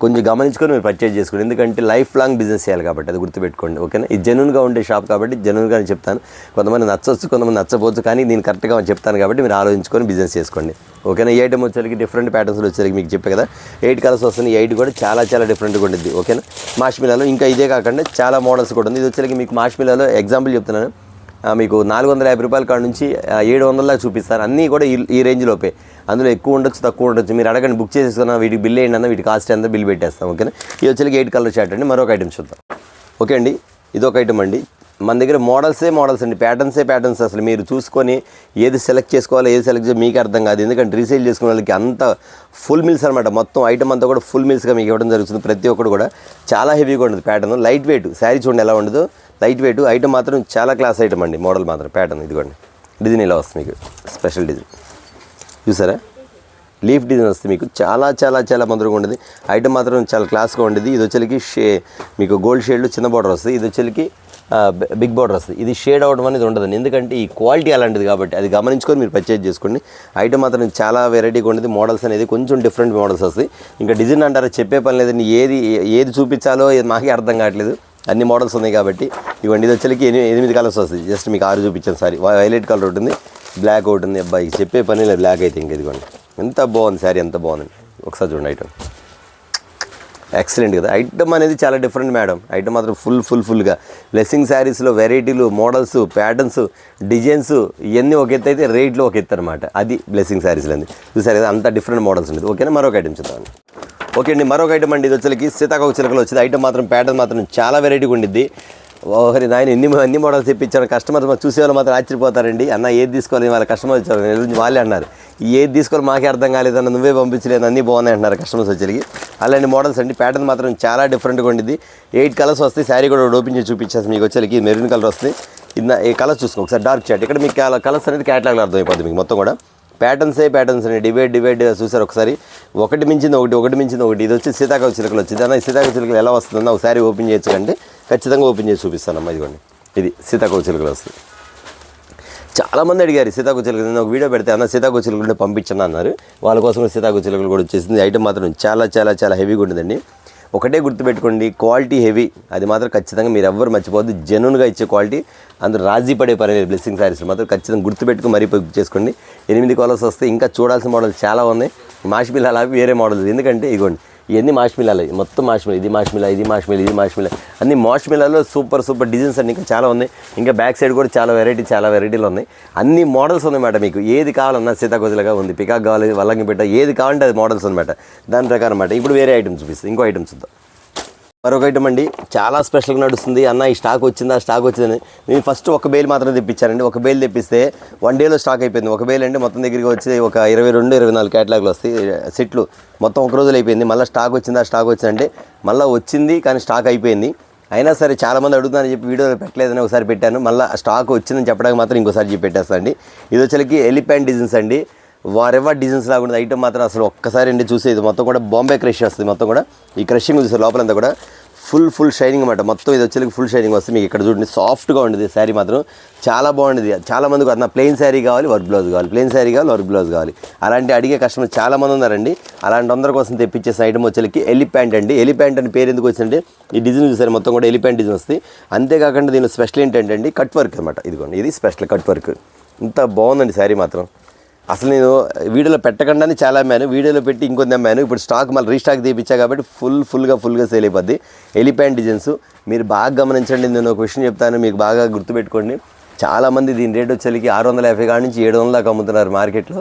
కొంచెం గమనించుకొని మీరు పర్చేజ్ చేసుకోండి, ఎందుకంటే లైఫ్ లాంగ్ బిజినెస్ చేయాలి కాబట్టి అది గుర్తుపెట్టుకోండి. ఓకేనా, ఇది జెన్యూన్గా ఉండే షాప్ కాబట్టి జెన్యూన్గానే చెప్తాను. కొంతమంది నచ్చవచ్చు, కొంతమంది నచ్చపోవచ్చు, కానీ నేను కరెక్ట్గా చెప్తాను కాబట్టి మీరు ఆలోచించుకొని బిజినెస్ చేసుకోండి. ఓకేనా, ఈ ఐటమ్ వచ్చేసరికి డిఫరెంట్ ప్యాటర్న్స్లో వచ్చేసరికి మీకు చెప్పే కదా 8 కలర్స్ వస్తున్నాయి. 8 కూడా చాలా చాలా డిఫరెంట్గా ఉంటుంది. ఓకేనా, మాష్మిలాలో ఇంకా ఇదే కాకుండా చాలా మోడల్స్ కూడా ఉంది. ఇది వచ్చేసరికి మీకు మాష్మిలాలో ఎగ్జాంపుల్ చెప్తున్నాను, మీకు 450 రూపాయల కాడ నుంచి 700 దాకా చూపిస్తారు. అన్నీ కూడా ఈ రేంజ్లోపే, అందులో ఎక్కువ ఉండొచ్చు తక్కువ ఉండొచ్చు. మీరు అడగండి, బుక్ చేసేసుకున్నా వీటికి బిల్ వేయండి అన్న, వీటి కాస్ట్ ఎంత బిల్ పెట్టేస్తాం. ఓకేనా, ఇది వచ్చేసరికి 8 కలర్ షర్ట్ అండి. మరొక ఐటమ్ చూద్దాం. ఓకే అండి, ఇదొక ఐటమ్ అండి. మన దగ్గర మోడల్సే మోడల్స్ అండి, ప్యాటర్న్స్. అసలు మీరు చూసుకొని ఏది సెలెక్ట్ చేసుకోవాలో ఏది సెలెక్ట్ చేయాలి మీకు అర్థం కాదు, ఎందుకంటే రీసేల్ చేసుకునే వాళ్ళకి అంత ఫుల్ మిల్స్ అనమాట. మొత్తం ఐటమ్ అంతా కూడా ఫుల్ మిల్స్గా మీకు ఇవ్వడం జరుగుతుంది. ప్రతి ఒక్కరు కూడా చాలా హెవీగా ఉంటుంది ప్యాటర్న్, లైట్ వెయిట్. శారీ చూడండి ఎలా ఉండదు, లైట్ వెయిట్. ఐటమ్ మాత్రం చాలా క్లాస్ ఐటమ్ అండి. మోడల్ మాత్రం ప్యాటర్న్ ఇదిగోండి, డిజైన్ ఇలా వస్తుంది మీకు, స్పెషల్ డిజైన్ చూసారా, లీఫ్ డిజైన్ వస్తుంది మీకు. చాలా చాలా చాలా మధురంగా ఉండేది. ఐటమ్ మాత్రం చాలా క్లాస్గా ఉండేది. ఇది వచ్చేకి మీకు గోల్డ్ షేడ్లో చిన్న బార్డర్ వస్తుంది, ఇది వచ్చేకి బిగ్ బార్డర్ వస్తుంది. ఇది షేడ్ అవడం అనేది ఉండదండి, ఎందుకంటే ఈ క్వాలిటీ అలాంటిది కాబట్టి అది గమనించుకొని మీరు పర్చేజ్ చేసుకోండి. ఐటమ్ మాత్రం చాలా వెరైటీగా ఉండేది. మోడల్స్ అనేది కొంచెం డిఫరెంట్ మోడల్స్ వస్తాయి. ఇంకా డిజైన్ అంటారా చెప్పే పని లేదండి, ఏది చూపించాలో మాకే అర్థం కావట్లేదు, అన్ని మోడల్స్ ఉన్నాయి కాబట్టి. ఇవ్వండి, ఇది వచ్చేకి 8 కలర్స్ వస్తాయి. జస్ట్ మీకు 6 చూపించాను. సారీ, వైలెట్ కలర్ ఉంటుంది, బ్లాక్ ఒకటి ఉంది. అబ్బాయి చెప్పే పని లేదు, బ్లాక్ అయితే ఇంక ఇదిగోండి ఎంత బాగుంది శారీ, ఎంత బాగుంది. ఒకసారి చూడండి, ఐటమ్ ఎక్సలెంట్ కదా. ఐటమ్ అనేది చాలా డిఫరెంట్ మేడం. ఐటమ్ మాత్రం ఫుల్గా బ్లెస్సింగ్ శారీస్లో వెరైటీలు, మోడల్స్, ప్యాటర్న్స్, డిజైన్స్ ఇవన్నీ ఒక ఎత్తు అయితే రేట్లో ఒక ఎత్తు అనమాట. అది బ్లెస్సింగ్ శారీస్లో అండి. చూసారు కదా, అంత డిఫరెంట్ మోడల్స్ ఉండేది. ఓకేనా, మరొక ఐటమ్ చూద్దాం. ఓకే అండి, మరొక ఐటమ్ అండి. ఇది వచ్చేకి సీతాకోక చిలకలు వచ్చింది. ఐటమ్ మాత్రం ప్యాటర్న్ మాత్రం చాలా వెరైటీగా ఉండిద్ది. ఒకరి నాయన ఎన్ని మోడల్స్ తెప్పించారు. కస్టమర్స్ చూసేవాళ్ళు మాత్రం ఆశ్చర్యపోతారండి. అన్న ఏది తీసుకోవాలి, వాళ్ళ కస్టమర్ వచ్చారు వాళ్ళే అన్నారు, ఏది తీసుకోవాలి మాకే అర్థం కాలేదన్న, నువ్వే పంపించలేదు, అన్నీ బాగున్నాయి అంటున్నారు కస్టమర్స్ వచ్చేకి. అలాంటి మోడల్స్ అండి. ప్యాటర్న్ మాత్రం చాలా డిఫరెంట్గా ఉండిద్ది. 8 కలర్స్ వస్తాయి. శారీ కూడా ఓపెన్ చేసి చూపించేసి మీకు వచ్చేకి మెరూన్ కలర్ వస్తుంది. ఇది ఈ కలర్స్ చూసుకో ఒకసారి, డార్క్ షార్ట్. ఇక్కడ మీకు కలర్స్ అనేది క్యాటలాగ్లో అర్థమైపోతుంది మీకు మొత్తం కూడా. ప్యాటర్న్స్ అండి, డివైడ్ చూసారు ఒకసారి, ఒకటి మించింది ఒకటి. ఇది వచ్చి సీతాకోక చిలకలు వచ్చింది. అన్న సీతాకోక చిలకలు ఎలా వస్తుందన్న ఒకసారి ఓపెన్ చేయొచ్చు కంటే ఖచ్చితంగా ఓపెన్ చేసి చూపిస్తానమ్మా. ఇదిగోండి, ఇది సీతాకోక చిలకలు వస్తుంది. చాలామంది అడిగారు సీతాకోక చిలకలు, నేను ఒక వీడియో పెడితే అన్న సీతాకోక చిలకలు పంపించండి అన్నారు. వాళ్ళ కోసం సీతాకోక చిలకలు కూడా వచ్చేసింది. ఐటమ్ మాత్రం చాలా చాలా చాలా హెవీగా ఉంటుందండి. ఒకటే గుర్తుపెట్టుకోండి, క్వాలిటీ హెవీ, అది మాత్రం ఖచ్చితంగా మీరు ఎవ్వరు మర్చిపోవద్దు. జెన్యూన్గా ఇచ్చే క్వాలిటీ, అందరూ రాజీ పడే పని లేదు. బ్లెస్సింగ్ శారీస్ మాత్రం ఖచ్చితంగా గుర్తుపెట్టుకుని మరీ బుక్ చేసుకోండి. 8 కలర్స్ వస్తే ఇంకా చూడాల్సిన మోడల్స్ చాలా ఉన్నాయి. మాష్మిలా అలా వేరే మోడల్స్, ఎందుకంటే ఇగోండి ఇవన్నీ మాష్మిలాలు, మొత్తం మాష్మిలా, ఇది మాష్మిలా అన్ని మాష్మిలాలో సూపర్ డిజైన్స్ అన్ని ఇంకా చాలా ఉన్నాయి. ఇంకా బ్యాక్ సైడ్ కూడా చాలా వెరైటీలు ఉన్నాయి. అన్ని మోడల్స్ ఉన్నాయన్నమాట. మీకు ఏది కావాలన్నా సీతాకోజలుగా ఉంది, పికాక్ కావాలి, వల్లంగి పెట్ట, ఏది కావాలంటే అది మోడల్స్ అనమాట. దాని ప్రకారం అన్నమాట. ఇప్పుడు వేరే ఐటమ్ చూపిస్తుంది, ఇంకో ఐటమ్ చూద్దాం. మరొక ఐటమ్ అండి, చాలా స్పెషల్గా నడుస్తుంది. అన్న ఈ స్టాక్ వచ్చిందని నేను ఫస్ట్ ఒక బేల్ మాత్రం తెప్పించానండి. ఒక బేల్ తెప్పిస్తే 1 డేలో స్టాక్ అయిపోయింది. ఒక బేల్ అంటే మొత్తం దగ్గరికి వచ్చి ఒక 22-24 క్యాటలాగ్లు వస్తాయి సెట్లు, మొత్తం ఒక రోజులో అయిపోయింది. మళ్ళీ స్టాక్ వచ్చిందంటే మళ్ళీ వచ్చింది, కానీ స్టాక్ అయిపోయింది. అయినా సరే చాలామంది అడుగుతున్నారని చెప్పి వీడియోలో పెట్టలేదని ఒకసారి పెట్టాను. మళ్ళీ స్టాక్ వచ్చిందని చెప్పడానికి మాత్రం ఇంకోసారి చెప్పి పెట్టేస్తాను అండి. ఇది వచ్చేకి ఎలిఫెంట్ డిజైన్స్ అండి, వారెవర్ డిజైన్స్ లాగా ఉంటుంది. ఐటమ్ మాత్రం అసలు ఒక్కసారి అండి చూసేది మొత్తం కూడా బాంబే క్రష్ వస్తుంది. మొత్తం కూడా ఈ క్రషింగ్ చూసే లోపలంతా కూడా ఫుల్ షైనింగ్ అనమాట. మొత్తం ఇది వచ్చేకి ఫుల్ షైనింగ్ వస్తుంది. మీకు ఇక్కడ చూడండి, సాఫ్ట్గా ఉండేది శారీ మాత్రం చాలా బాగుండేది. చాలామందికి అన్న ప్లెయిన్ శారీ కావాలి, వర్క్ బ్లౌజ్ కావాలి, అలాంటి అడిగే కస్టమర్ చాలామంది ఉన్నారండి. అలాంటి అందరి కోసం తెప్పించేసిన ఐటమ్ వచ్చేకి ఎలిఫెంట్ అండి. ఎలిఫెంట్ అని పేరు ఎందుకు వచ్చిందంటే ఈ డిజైన్ చూసారు, మొత్తం కూడా ఎలిఫెంట్ డిజైన్ వస్తుంది. అంతేకాకుండా దీనిలో స్పెషల్ ఏంటంటే అండి కట్ వర్క్ అనమాట. ఇదిగోండి, ఇది స్పెషల్ కట్ వర్క్. ఇంత బాగుందండి శారీ మాత్రం. అసలు నేను వీడియోలో పెట్టకుండానే చాలా అమ్మాను, వీడియోలో పెట్టి ఇంకొంది అమ్మాను. ఇప్పుడు స్టాక్ మళ్ళీ రీస్టాక్ తీపిచ్చా కాబట్టి ఫుల్గా సేల్ అయిపోద్ది. ఎలిఫెంట్ డిజైన్స్ మీరు బాగా గమనించండి. నేను ఒక విషయం చెప్తాను, మీకు బాగా గుర్తుపెట్టుకోండి. చాలామంది దీని రేట్ వచ్చేకి 650 కాడి నుంచి 700 దాకా అమ్ముతున్నారు మార్కెట్లో.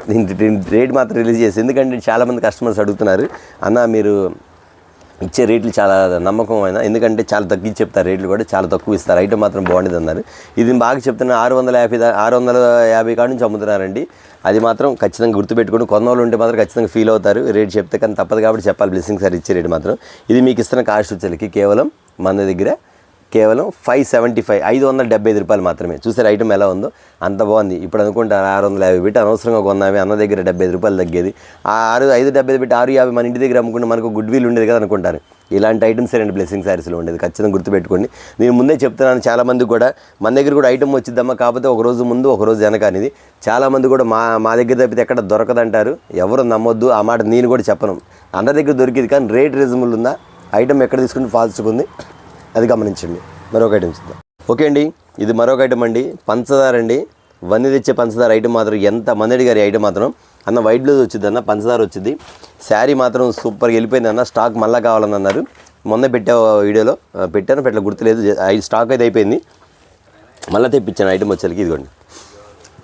దీని రేట్ మాత్రం రిలీజ్ చేసి, ఎందుకంటే చాలామంది కస్టమర్స్ అడుగుతున్నారు, అన్న మీరు ఇచ్చే రేట్లు చాలా నమ్మకమైన, ఎందుకంటే చాలా తగ్గించి చెప్తారు, రేట్లు కూడా చాలా తక్కువ ఇస్తారు, ఐటమ్ మాత్రం బాగుండేది అన్నారు. ఇది బాగా చెప్తున్నా 650 కాడి నుంచి అమ్ముతున్నారండి. అది మాత్రం ఖచ్చితంగా గుర్తుపెట్టుకోండి. కొన్నోళ్ళు ఉంటే మాత్రం ఖచ్చితంగా ఫీల్ అవుతారు రేట్ చెప్తే, కానీ తప్పదు కాబట్టి చెప్పాలి. బ్లెస్సింగ్ సార్ ఇచ్చే రేట్ మాత్రం. ఇది మీకు ఇస్తున్న కాస్ట్ వచ్చేకి కేవలం మన దగ్గర కేవలం 575 575 రూపాయలు మాత్రమే. చూసారు ఐటమ్ ఎలా ఉందో, అంత బాగుంది. ఇప్పుడు అనుకుంటారు 650 పెట్టి అనవసరంగా కొన్నామే, అన్న దగ్గర 75 రూపాయలు తగ్గేది, 575 పెట్టి 650 మన ఇంటి దగ్గర అమ్ముకుంటే మనకు గుడ్ విల్ ఉండేది కదా అనుకుంటారు. ఇలాంటి ఐటమ్స్ రెండు బ్లెస్సింగ్ శారీస్లో ఉండేది, ఖచ్చితంగా గుర్తుపెట్టుకోండి. నేను ముందే చెప్తున్నాను, చాలామంది కూడా మన దగ్గర కూడా ఐటమ్ వచ్చిద్దమ్మా, కాకపోతే ఒక రోజు ముందు ఒక రోజు వెనక అనేది. చాలామంది కూడా మా దగ్గర తప్పితే ఎక్కడ దొరకదంటారు. ఎవరు నమ్మొద్దు, ఆ మాట నేను కూడా చెప్పను. అన్న దగ్గర దొరికింది కానీ రేట్ రీజనబుల్ ఉందా, ఐటమ్ ఎక్కడ తీసుకుంటే ఫాల్స్గా ఉంది, అది గమనించండి. మరొక ఐటమ్ చూద్దాం. ఓకే అండి, ఇది మరొక ఐటమ్ అండి, పంచదార అండి. వన్నీ తెచ్చే పంచదార ఐటమ్ మాత్రం ఎంత మంది అడిగారు. ఐటమ్ మాత్రం అన్న వైట్ బ్లౌజ్ వచ్చింది అన్న, పంచదార వచ్చింది, శారీ మాత్రం సూపర్గా వెళ్ళిపోయింది అన్న, స్టాక్ మళ్ళీ కావాలని అన్నారు. మొన్న వీడియోలో పెట్టాను, గుర్తులేదు, స్టాక్ అయితే అయిపోయింది, మళ్ళీ తెప్పించాను. ఐటమ్ వచ్చేసరికి ఇదిగోండి,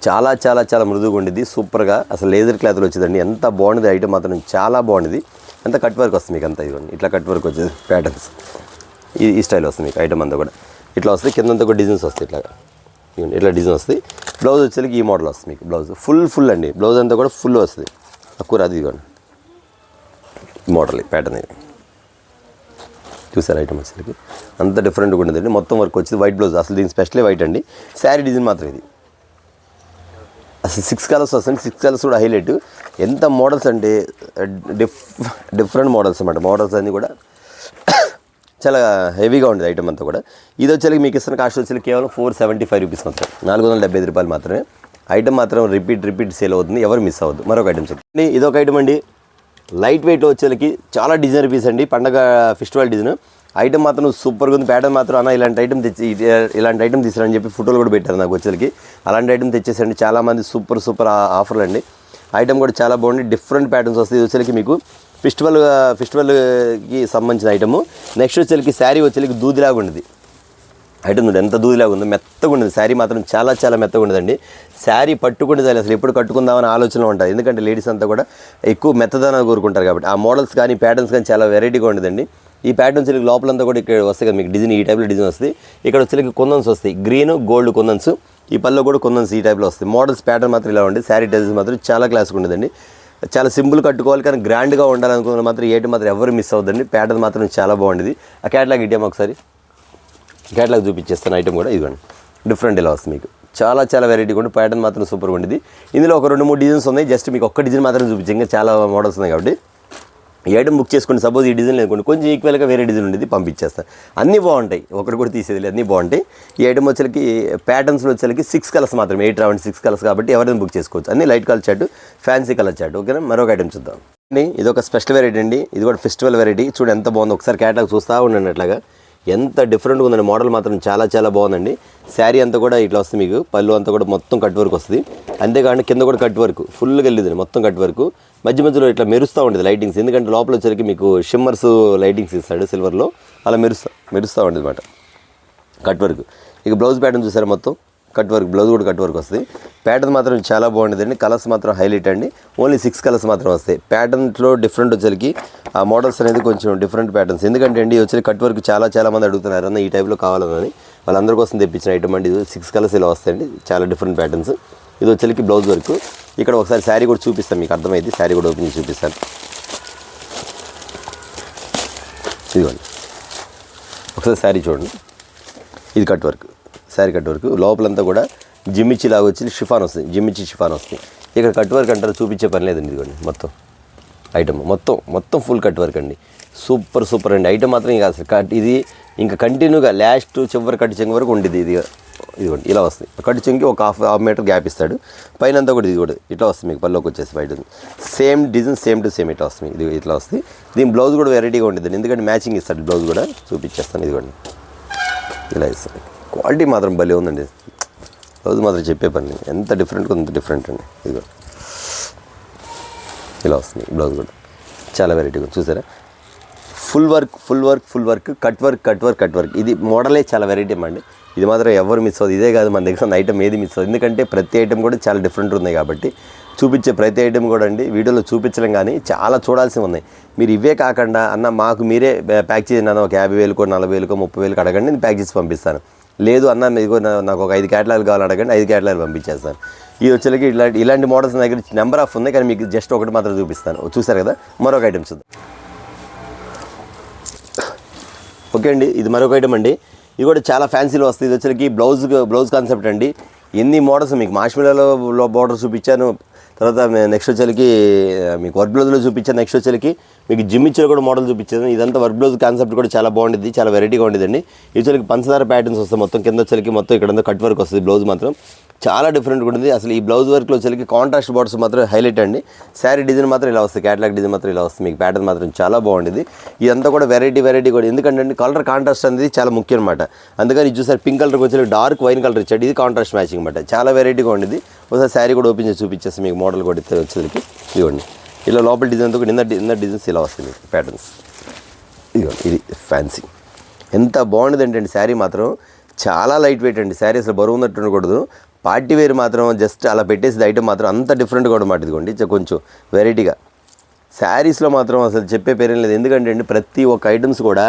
చాలా చాలా చాలా మృదువుగా ఉండేది, సూపర్గా అసలు లేజర్ క్లాత్లో వచ్చిందండి. ఎంత బాగుంది ఐటమ్ మాత్రం, చాలా బాగుంది. అంతా కట్ వర్క్ వస్తుంది మీకు, అంతా ఇదిగోండి ఇట్లా కట్ వర్క్ వచ్చేది, ప్యాటర్న్స్ ఈ స్టైల్ వస్తుంది మీకు. ఐటమ్ అంతా కూడా ఇట్లా వస్తుంది, కిందంతా కూడా డిజైన్స్ వస్తాయి, ఇట్లా డిజైన్ వస్తుంది. బ్లౌజ్ వచ్చేసరికి ఈ మోడల్ వస్తుంది మీకు. బ్లౌజ్ ఫుల్ అండి, బ్లౌజ్ అంతా కూడా ఫుల్ వస్తుంది, తక్కువ రాదు. ఇదిగోండి మోడల్ ప్యాటర్న్ ఇది, చూసారు ఐటమ్ వచ్చేసరికి అంత డిఫరెంట్గా ఉండదండి. మొత్తం వర్క్ వచ్చేది, వైట్ బ్లౌజ్, అసలు దీని స్పెషలే వైట్ అండి. శారీ డిజైన్ మాత్రం ఇది, అసలు 6 కలర్స్ వస్తుంది, 6 కలర్స్ కూడా హైలైట్. ఎంత మోడల్స్ అంటే డిఫరెంట్ మోడల్స్ అన్నమాట. మోడల్స్ అన్నీ కూడా చాలా హెవీగా ఉండేది ఐటమ్ అంతా కూడా. ఇది వచ్చేసరికి మీకు ఇస్తున్న కాస్ట్ వచ్చేసరికి కేవలం 475 రూపీస్ మాత్రం, 475 రూపాయలు మాత్రమే. ఐటమ్ మాత్రం రిపీట్ సేల్ అవుతుంది, ఎవరు మిస్ అవ్వద్దు. మరొక ఐటమ్ చెప్పండి, ఇదొక ఐటమ్ అండి, లైట్ వెయిట్ వచ్చేసరికి చాలా డిజైనర్ పీస్ అండి, పండగ ఫెస్టివల్ డిజైన్. ఐటమ్ మాత్రం సూపర్గా ఉంది. ప్యాటర్న్ మాత్రం అన్న ఇలాంటి ఐటమ్ తీసారని చెప్పి ఫోటోలు కూడా పెట్టారు నాకు వచ్చేసరికి. అలాంటి ఐటమ్ తెచ్చేసండి, చాలామంది సూపర్ ఆఫర్లు అండి. ఐటమ్ కూడా చాలా బాగుంది, డిఫరెంట్ ప్యాటర్న్స్ వస్తాయి. ఇది వచ్చేసరికి మీకు ఫెస్టివల్కి సంబంధించిన ఐటము. నెక్స్ట్ వచ్చేసరికి శారీ వచ్చేసరికి దూదిలాగా ఉండేది ఐటమ్, ఎంత దూదిలాగా ఉందో, మెత్తగా ఉండేది శారీ మాత్రం, చాలా చాలా మెత్తగా ఉండదండి. శారీ పట్టుకుంటే చాలు, అసలు ఎప్పుడు కట్టుకుందామని ఆలోచన ఉంటుంది. ఎందుకంటే లేడీస్ అంతా కూడా ఎక్కువ మెత్తదనాన్ని కోరుకుంటారు కాబట్టి. ఆ మోడల్స్ కానీ ప్యాటర్న్స్ కానీ చాలా వెరైటీగా ఉండదండి. ఈ ప్యాటర్న్స్ లోపలంతా కూడా ఇక్కడ వస్తాయి కదా మీకు డిజైన్, ఈ టైప్లో డిజైన్ వస్తుంది. ఇక్కడ వచ్చేసరికి కుందన్స్ వస్తాయి, గ్రీన్ గోల్డ్ కుందన్స్, ఈ పళ్ళు కూడా కుందన్స్ ఈ టైప్లో వస్తాయి. మోడల్స్ ప్యాటర్న్ మాత్రం ఇలా ఉంటుంది. శారీ డిజైన్స్ మాత్రం చాలా క్లాస్గా ఉండదండి, చాలా సింపుల్ కట్టుకోవాలి కానీ గ్రాండ్గా ఉండాలనుకున్న మాత్రం మాత్రం ఎవరు మిస్ అవ్వద్దండి. ప్యాటర్న్ మాత్రం చాలా బాగుండేది. ఆ క్యాటలాగ్ ఇటేమో ఒకసారి క్యాటలాగ్ చూపించేస్తాను. ఐటమ్ కూడా ఇదిగోండి, డిఫరెంట్ ఇలా వస్తుంది మీకు, చాలా చాలా వెరైటీగా ఉండి, ప్యాటర్న్ మాత్రం సూపర్గా ఉండేది. ఇందులో ఒక 2-3 డిజైన్స్ ఉన్నాయి, జస్ట్ మీకు ఒక్క డిజైన్ మాత్రం చూపించాం, ఇంకా చాలా మోడల్స్ ఉన్నాయి కాబట్టి ఈ ఐటమ్ బుక్ చేసుకోండి. సపోజ్ ఈ డిజైన్ లేకుండా కొంచెం ఈక్వల్గా వేరే డిజైన్ ఉండేది పంపించేస్తాను. అన్నీ బాగుంటాయి, ఒకటి కూడా తీసేది లేదు, అన్నీ బాగుంటాయి. ఈ ఐటమ్ వచ్చేసరికి ప్యాటర్న్స్లో వచ్చేసరికి 6 కలర్స్ మాత్రమే, 8 రౌండ్ 6 కలర్స్ కాబట్టి ఎవరైనా బుక్ చేసుకోవచ్చు. అన్నీ light colour chart, fancy colour chart. ఓకేనా, మరొక ఐటమ్ చూద్దాం. ఇది ఒక స్పెషల్ వెరైటీ అండి, ఇది కూడా ఫెస్టివల్ వెరైటీ. చూడండి ఎంత బాగుందో, ఒకసారి క్యాటలాగ్ చూస్తూ ఉండండి. అట్లాగా ఎంత డిఫరెంట్గా ఉందండి, మోడల్ మాత్రం చాలా చాలా బాగుందండి. శారీ అంతా కూడా ఇట్లా వస్తుంది మీకు, పళ్ళు అంతా కూడా మొత్తం కట్ వర్క్ వస్తుంది. అంతేకాకుండా కింద కూడా కట్ వర్క్ ఫుల్గా వెళ్ళింది, మొత్తం కట్ వర్క్. మధ్యలో ఇట్లా మెరుస్తూ ఉండేది లైటింగ్స్, ఎందుకంటే లోపల వచ్చరికి మీకు షిమ్మర్స్ లైటింగ్స్ ఇస్తాడు సిల్వర్లో, అలా మెరుస్తూ ఉండేది అనమాట కట్ వర్క్. ఇక బ్లౌజ్ ప్యాటర్న్ చూసారు, మొత్తం కట్ వర్క్, బ్లౌజ్ కూడా కట్ వర్క్ వస్తుంది. ప్యాటర్న్ మాత్రం చాలా బాగుండేదండి, కలర్స్ మాత్రం హైలైట్ అండి. ఓన్లీ 6 కలర్స్ మాత్రం వస్తాయి. ప్యాటర్న్లో డిఫరెంట్ వచ్చరికి ఆ మోడల్స్ అనేది కొంచెం డిఫరెంట్ ప్యాటర్న్స్, ఎందుకంటే అండి వచ్చి కట్ వర్క్ చాలా మంది అడుగుతున్నారు అన్న ఈ టైప్లో కావాలని, వాళ్ళందరి కోసం తెప్పించిన ఐటమ్ అండి. ఇది 6 కలర్స్ ఇలా వస్తాయండి, చాలా డిఫరెంట్ ప్యాటర్న్స్. ఇది వచ్చరికి బ్లౌజ్ వర్క్. ఇక్కడ ఒకసారి శారీ కూడా చూపిస్తాను, మీకు అర్థమైంది. శారీ కూడా ఓపెన్ చేసి చూపిస్తాను. ఇదిగోండి ఒకసారి శారీ చూడండి, ఇది cut work, sari cut work. లోపలంతా కూడా జిమ్మిచ్చి లాగా వచ్చి షిఫాన్ వస్తుంది, జిమ్మిచ్చి షిఫాన్ వస్తుంది. ఇక్కడ కట్ వర్క్ అంటారు, చూపించే పని లేదండి. ఇదిగోండి మొత్తం ఐటమ్ మొత్తం ఫుల్ కట్ వర్క్ అండి, సూపర్ అండి. ఐటమ్ మాత్రం ఇంకా అసలు ఇది ఇంకా కంటిన్యూగా లాస్ట్ చివరి కట్ చెంగు వరకు ఉండేది. ఇదిగోండి ఇలా వస్తుంది, కట్ చెంగి ఒక హాఫ్ మీటర్ గ్యాప్ ఇస్తాడు. పైన అంతా కూడా ఇది కూడా ఇట్లా వస్తుంది మీకు, పళ్ళలోకి వచ్చేసి బయట same design same to same ఇట్లా వస్తుంది. ఇది ఇట్లా వస్తుంది. దీని బ్లౌజ్ కూడా వెరైటీగా ఉంటుంది, ఎందుకంటే మ్యాచింగ్ ఇస్తాడు బ్లౌజ్ కూడా, చూపించేస్తాను. ఇదిగోండి ఇలా ఇస్తాడు. క్వాలిటీ మాత్రం భలే ఉందండి, బ్లౌజ్ మాత్రం చెప్పే పని, ఎంత డిఫరెంట్గా ఉంది, డిఫరెంట్ అండి. ఇదిగో ఇలా వస్తుంది బ్లౌజ్ కూడా, చాలా వెరైటీగా ఉంది. చూసారా, ఫుల్ వర్క్, కట్ వర్క్. ఇది మోడలే చాలా వెరైటీ అండి. ఇది మాత్రం ఎవరు మిస్ అవ్వదు. ఇదే కాదు, మన దగ్గర ఉన్న ఐటమ్ ఏది మిస్ అవ్వదు, ఎందుకంటే ప్రతి ఐటమ్ కూడా చాలా డిఫరెంట్ ఉన్నాయి కాబట్టి. చూపించే ప్రతి ఐటమ్ కూడా అండి వీడియోలో చూపించలేం, కానీ చాలా చూడాల్సినవి ఉన్నాయి. మీరు ఇవే కాకుండా అన్న మాకు మీరే ప్యాక్ చేయండి అన్న, ఒక 50,000కో 40,000కో 30,000కో అడగండి, నేను ప్యాక్ చేసి పంపిస్తాను. లేదు అన్న ఇదిగో నాకు ఒక 5 క్యాటలాగ్ కావాలని అడగండి, 5 క్యాటలాగ్ పంపించేస్తాను. ఈ వచ్చేకి ఇలాంటి మోడల్స్ నా దగ్గర నెంబర్ ఆఫ్ ఉన్నాయి, కానీ మీకు జస్ట్ ఒకటి మాత్రం చూపిస్తాను. చూసారు కదా, మరొక ఐటమ్ చూద్దాం. ఓకే అండి, ఇది మరొక ఐటమ్ అండి. ఇది కూడా చాలా ఫ్యాన్సీలో వస్తుంది. ఇది వచ్చరికి బ్లౌజ్ కాన్సెప్ట్ అండి. ఎన్ని మోడల్స్ మీకు మాష్మిలలో బోర్డర్ చూపించాను, తర్వాత నెక్స్ట్ వచ్చేకి మీకు వర్క్ బ్లౌజ్లో చూపించాను, నెక్స్ట్ వచ్చేకి మీకు జిమ్మిచ్లో కూడా మోడల్ చూపించాను. ఇదంతా వర్క్ బ్లౌజ్ కాన్సెప్ట్ కూడా చాలా బాగుంటుంది, చాలా వెరైటీగా ఉండేదండి. ఇది వచ్చేకి పంచదార ప్యాటర్న్స్ వస్తాయి మొత్తం, కింద వచ్చేకి మొత్తం ఇక్కడ కట్ వర్క్ వస్తుంది. బ్లౌజ్ మాత్రం చాలా డిఫరెంట్గా ఉంటుంది. అసలు ఈ బ్లౌజ్ వర్క్లో వచ్చేకి కాంట్రాస్ట్ బార్డర్స్ మాత్రం హైలైట్ అండి. శారీ డిజైన్ మాత్రం ఇలా వస్తుంది, క్యాటలాగ్ డిజైన్ మాత్రం ఇలా వస్తుంది. మీకు ప్యాటర్న్ మాత్రం చాలా బాగుంటుంది. ఇదంతా కూడా వెరైటీ కూడా, ఎందుకంటే కలర్ కాంట్రాస్ట్ అనేది చాలా ముఖ్యం అనమాట. అందుకని ఇది చూసారు పింక్ కలర్కి వచ్చి డార్క్ వైన్ కలర్ ఇచ్చాడు, ఇది కాంట్రాస్ట్ మ్యాచింగ్ అనమాట. చాలా వెరైటీగా ఉండేది. ఒకసారి శారీ కూడా ఓపెన్ చేసి చూపించేసి మీకు మోడల్ కూడా వచ్చేసరికి ఇవ్వండి. ఇలా లోపల డిజైన్తో కూడా నిన్న డిజైన్స్ ఇలా వస్తుంది మీకు ప్యాటర్న్స్. ఇదిగోండి, ఇది ఫ్యాన్సీ. ఎంత బాగుండేది అంటే శారీ మాత్రం చాలా లైట్ వెయిట్ అండి. శారీ అసలు బరువు ఉన్నట్టు ఉండకూడదు. పార్టీ వేర్ మాత్రం జస్ట్ అలా పెట్టేసి ఐటమ్ మాత్రం అంత డిఫరెంట్గా కూడా మాట. ఇదిగోండి కొంచెం వెరైటీగా. శారీస్లో మాత్రం అసలు చెప్పే పేరేం లేదు. ఎందుకంటే అండి ప్రతి ఒక్క ఐటమ్స్ కూడా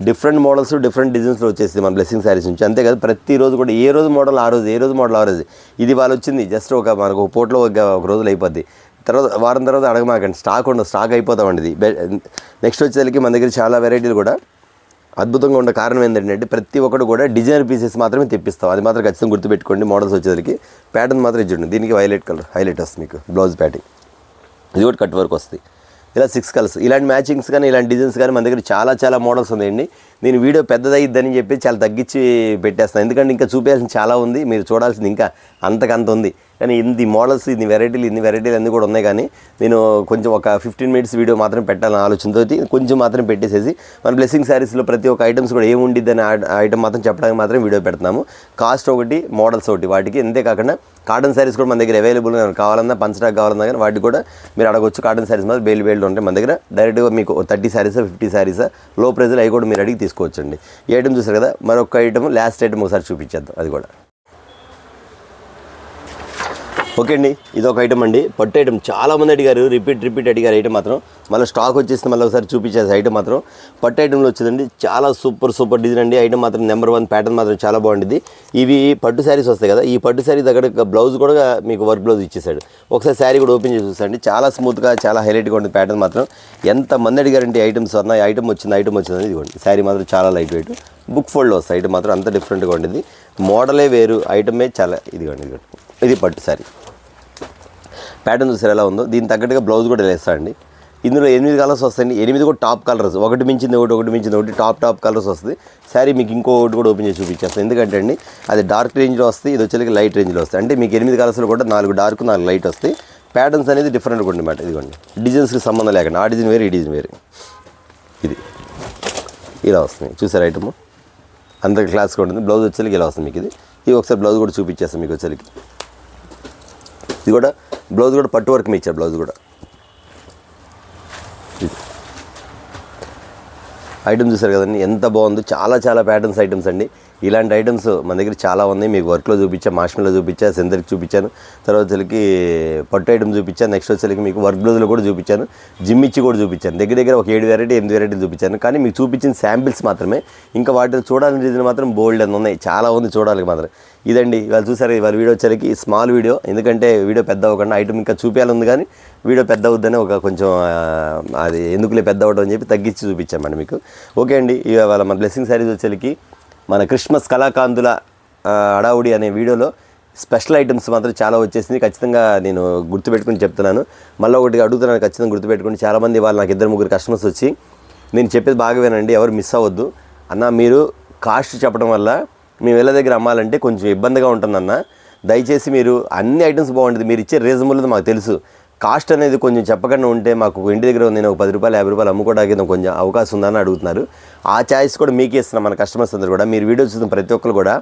డిఫరెంట్ మోడల్స్ డిఫరెంట్ డిజైన్స్లో వచ్చేసింది మన బ్లెస్సింగ్ శారీస్ నుంచి. అంతే కదా, ప్రతిరోజు కూడా ఏ రోజు మోడల్ ఆ రోజు, ఏ రోజు మోడల్ ఆ రోజు. ఇది వాళ్ళు వచ్చింది జస్ట్ మనకు ఒక పూటలో ఒక రోజులు అయిపోద్ది. తర్వాత వారం తర్వాత అడగమాకండి, స్టాక్ అయిపోతామండి. ఇది నెక్స్ట్ వచ్చేసరికి మన దగ్గర చాలా వెరైటీలు కూడా అద్భుతంగా ఉన్న కారణం ఏంటంటే ప్రతి ఒక్కటి కూడా డిజైనర్ పీసెస్ మాత్రమే తెప్పిస్తాం. అది మాత్రం ఖచ్చితంగా గుర్తుపెట్టుకోండి. మోడల్స్ వచ్చేసరికి ప్యాటర్న్ మాత్రం ఇచ్చిండి. దీనికి హైలైట్ వస్తుంది మీకు బ్లౌజ్ ప్యాటింగ్. ఇది కూడా కట్ వర్క్ వస్తుంది. ఇలా 6 కలర్స్, ఇలాంటి మ్యాచింగ్స్ కానీ ఇలాంటి డిజైన్స్ కానీ మన దగ్గర చాలా మోడల్స్ ఉన్నాయండి. నేను వీడియో పెద్దదయ్యిద్దని చెప్పి చాలా తగ్గించి పెట్టేస్తాను, ఎందుకంటే ఇంకా చూపించాల్సింది చాలా ఉంది, మీరు చూడాల్సింది ఇంకా అంతకంత ఉంది. కానీ ఇన్ని మోడల్స్ ఇన్ని వెరైటీలు అన్నీ కూడా ఉన్నాయి. కానీ నేను కొంచెం ఒక 15 మినిట్స్ వీడియో మాత్రం పెట్టాలని ఆలోచనతో కొంచెం మాత్రం పెట్టేసేసి మన బ్లెస్సింగ్ శారీస్లో ప్రతి ఒక్క ఐటమ్స్ కూడా ఏముండిద్ది అనే ఐటమ్ మాత్రం చెప్పడానికి మాత్రం వీడియో పెడుతున్నాము. కాస్ట్ ఒకటి, మోడల్స్ ఒకటి వాటికి. అంతేకాకుండా కాటన్ శారీస్ కూడా మన దగ్గర అవైలబుల్ కావాలన్నా, పంచడాక్ కావాలన్నా కానీ వాటికి కూడా మీరు అడగొచ్చు. కాటన్ శారీస్ మాత్రం బేలు ఉంటాయి మన దగ్గర. డైరెక్ట్గా మీకు 30 శారీసా 50 శారీసా లో ప్రైజ్లో అవి కూడా మీరు అడిగి తీసుకోవచ్చండి. ఈ ఐటమ్ చూసారు కదా, మరొక ఐటమ్ లాస్ట్ ఐటమ్ ఒకసారి చూపించేద్దాం. అది కూడా ఓకే అండి. ఇది ఒక ఐటమ్ అండి, పట్టు ఐటమ్. చాలామంది అడిగారు, రిపీట్ అడిగారు ఐటమ్ మాత్రం. మళ్ళీ స్టాక్ వచ్చేసి మళ్ళీ ఒకసారి చూపించేసి ఐటమ్ మాత్రం పట్టు ఐటమ్లో వచ్చిందండి. చాలా సూపర్ డిజైన్ అండి. ఐటమ్ మాత్రం నెంబర్ 1, ప్యాటర్న్ మాత్రం చాలా బాగుంటుంది. ఇవి పట్టు శారీస్ వస్తాయి కదా, ఈ పట్టు శారీ దగ్గర బ్లౌజ్ కూడా మీకు వర్క్ బ్లౌజ్ ఇచ్చేసాడు. ఒకసారి శారీ కూడా ఓపెన్ చేసి చూసండి. చాలా స్మూత్గా చాలా హైలైట్గా ఉంటుంది ప్యాటర్న్ మాత్రం. ఎంతమంది అడిగారంటే ఐటమ్స్ అన్న ఐటమ్ వచ్చింది ఇదిగోండి. శారీ మాత్రం చాలా లైట్ వెయిట్, బుక్ ఫోల్డ్లో వస్తాయి. ఐటమ్ మాత్రం అంత డిఫరెంట్గా ఉంటుంది. మోడలే వేరు, ఐటమే చాలా ఇదిగోండి. ఇది పట్టు శారీ ప్యాటర్న్ చూసారు ఎలా ఉందో. దీనికి తగ్గట్టుగా బ్లౌజ్ కూడా వేస్తాండి. ఇందులో 8 కలర్స్ వస్తాయండి. 8 కూడా టాప్ కలర్స్, ఒకటి మించింది ఒకటి టాప్ కలర్స్ వస్తుంది. శారీ మీకు ఇంకోటి కూడా ఓపెన్ చేసి చూపించేస్తాను. ఎందుకంటే అండి అది డార్క్ రేంజ్లో వస్తుంది, ఇది వచ్చేసరికి లైట్ రేంజ్లో వస్తుంది. అంటే మీకు 8 కలర్స్లో కూడా 4 డార్క్ 4 లైట్ వస్తాయి. ప్యాటర్న్స్ అనేది డిఫరెంట్గా ఉంటుంది అన్నమాట. ఇదిగోండి, డిజైన్స్కి సంబంధం లేకుండా ఆ డిజైన్ వేరు, ఈ డిజైన్ వేరు. ఇది ఇలా వస్తుంది చూసారు ఐటమ్, అంత క్లాస్గా ఉంటుంది. బ్లౌజ్ వచ్చేసరికి ఇలా వస్తుంది మీకు. ఇది ఒకసారి బ్లౌజ్ కూడా చూపించేస్తాను మీకు వచ్చేసరికి. ఇది కూడా బ్లౌజ్ కూడా పట్టు వర్క్ మీ ఇచ్చారు. బ్లౌజ్ కూడా ఐటమ్ చూసారు కదండి, ఎంత బాగుందో. చాలా ప్యాటర్న్స్ ఐటమ్స్ అండి. ఇలాంటి ఐటమ్స్ మన దగ్గర చాలా ఉన్నాయి. మీకు వర్క్లో చూపించా, మాష్మిలో చూపించా, సెందర్కి చూపించాను, తర్వాత వచ్చేసరికి పట్టు ఐటమ్ చూపించాను. నెక్స్ట్ వచ్చేసరికి మీకు వర్క్ బ్లౌజ్లో కూడా చూపించాను, జిమ్ ఇచ్చి కూడా చూపించాను. దగ్గర ఒక 7 వెరైటీ 8 వెరైటీలు చూపించాను. కానీ మీకు చూపించిన శాంపిల్స్ మాత్రమే. ఇంకా వాటిని చూడాలని రీజన్ మాత్రం బోల్డ్ అని ఉన్నాయి, చాలా ఉంది చూడాలి మాత్రం. ఇదండి ఇవాళ చూసారు. ఇవాళ వీడియో వచ్చేసరికి స్మాల్ వీడియో, ఎందుకంటే వీడియో పెద్ద అవ్వకుండా ఐటమ్ ఇంకా చూపించాలి కానీ వీడియో పెద్ద అవుద్దని ఒక కొంచెం అది ఎందుకులే పెద్ద అవ్వడం అని చెప్పి తగ్గించి చూపించామండి మీకు. ఓకే అండి, ఇవాళ మన బ్లెస్సింగ్ శారీస్ వచ్చేసరికి మన క్రిస్మస్ కళాకాంతుల హడావుడి అనే వీడియోలో స్పెషల్ ఐటమ్స్ మాత్రం చాలా వచ్చేసింది. ఖచ్చితంగా నేను గుర్తుపెట్టుకుని చెప్తున్నాను. మళ్ళీ ఒకటి అడుగుతున్నాను, ఖచ్చితంగా గుర్తుపెట్టుకుని. చాలామంది వాళ్ళు నాకు 2-3 కస్టమర్స్ వచ్చి నేను చెప్పేది బాగా వినండి, ఎవరు మిస్ అవ్వద్దు అన్న. మీరు కాస్ట్ చెప్పడం వల్ల మేము వీళ్ళ దగ్గర అమ్మాలంటే కొంచెం ఇబ్బందిగా ఉంటుందన్న. దయచేసి మీరు అన్ని ఐటమ్స్ బాగుంటుంది, మీరు ఇచ్చే రీజనబుల్ మాకు తెలుసు. కాస్ట్ అనేది కొంచెం చెప్పకుండా ఉంటే మాకు ఇంటి దగ్గర నేను ఒక 10 రూపాయలు 50 రూపాయలు అమ్ముకోవడానికి కొంచెం అవకాశం ఉందని అడుగుతున్నారు. ఆ ఛాయిస్ కూడా మీకే ఇస్తున్నాం. మన కస్టమర్స్ అందరూ కూడా మీరు వీడియో చూసిన ప్రతి ఒక్కరు కూడా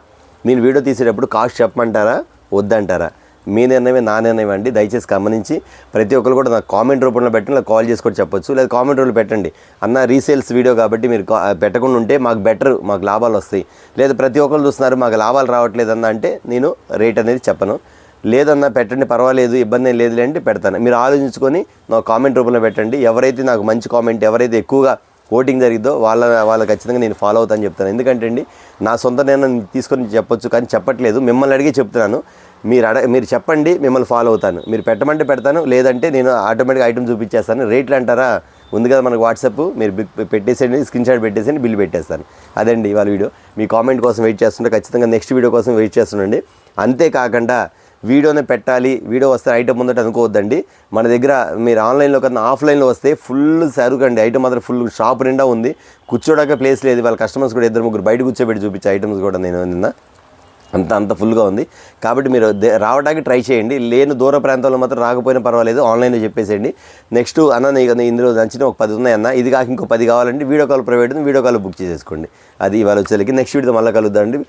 నేను వీడియో తీసేటప్పుడు కాస్ట్ చెప్పమంటారా వద్దంటారా, మీ నిర్ణయమే నా నిర్ణయం అండి. దయచేసి గమనించి ప్రతి ఒక్కరు కూడా నాకు కామెంట్ రూపంలో పెట్టండి, లేదా కాల్ చేసి కూడా చెప్పొచ్చు, లేదా కామెంట్ రూపంలో పెట్టండి. అన్న రీసేల్స్ వీడియో కాబట్టి మీరు పెట్టకుండా ఉంటే మాకు బెటర్, మాకు లాభాలు వస్తాయి. లేదా ప్రతి ఒక్కరు చూస్తున్నారు మాకు లాభాలు రావట్లేదన్న అంటే నేను రేట్ అనేది చెప్పను. లేదన్నా పెట్టండి పర్వాలేదు, ఇబ్బంది ఏం లేదు అంటే పెడతాను. మీరు ఆలోచించుకొని నాకు కామెంట్ రూపంలో పెట్టండి. ఎవరైతే నాకు మంచి కామెంట్, ఎవరైతే ఎక్కువగా ఓటింగ్ జరిగిద్దో వాళ్ళ ఖచ్చితంగా నేను ఫాలో అవుతాను చెప్తాను. ఎందుకంటే అండి నా సొంత నిర్ణయం తీసుకొని చెప్పొచ్చు, కానీ చెప్పట్లేదు, మిమ్మల్ని అడిగి చెప్తున్నాను. మీరు చెప్పండి, మిమ్మల్ని ఫాలో అవుతాను. మీరు పెట్టమంటే పెడతాను, లేదంటే నేను ఆటోమేటిక్గా ఐటమ్ చూపించేస్తాను. రేట్లు అంటారా ఉంది కదా మనకు వాట్సాప్, మీరు పెట్టేసేయండి, స్క్రీన్ షాట్ పెట్టేసేయండి, బిల్ పెట్టేస్తాను. అదండి ఇవాళ వీడియో. మీ కామెంట్ కోసం వెయిట్ చేస్తుంటే ఖచ్చితంగా నెక్స్ట్ వీడియో కోసం వెయిట్ చేస్తుండండి. అంతేకాకుండా వీడియోనే పెట్టాలి, వీడియో వస్తే ఐటమ్ ఉందంటే అనుకోవద్దండి. మన దగ్గర మీరు ఆన్లైన్లో కన్నా ఆఫ్లైన్లో వస్తే ఫుల్ సరుకండి, ఐటమ్ మాత్రం ఫుల్ షాప్ నిండా ఉంది. కూర్చోడానికి ప్లేస్ లేదు. వాళ్ళ కస్టమర్స్ కూడా 2-3 బయట కూర్చోబెట్టి చూపించే ఐటమ్స్ కూడా నేను నిన్న అంత ఫుల్గా ఉంది. కాబట్టి మీరు రావడానికి ట్రై చేయండి. లేని దూర ప్రాంతాల్లో మాత్రం రాకపోయినా పర్వాలేదు, ఆన్లైన్లో చెప్పేసేయండి. నెక్స్ట్ అన్న ఇందులో నచ్చిన ఒక 10 ఉన్నాయన్న, ఇది కాక ఇంకో 10 కావాలంటే video call private video call book చేసేసుకోండి. అది ఇవాళ వచ్చేసరికి నెక్స్ట్ వీడియో మళ్ళీ కలుద్దామండి.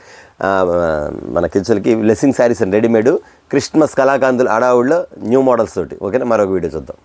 మనకి వచ్చేసరికి blessing saris and readymade Christmas కళాకాంతులు అడావుల్లో న్యూ మోడల్స్ తోటి. ఓకేనా, మరొక వీడియో చూద్దాం.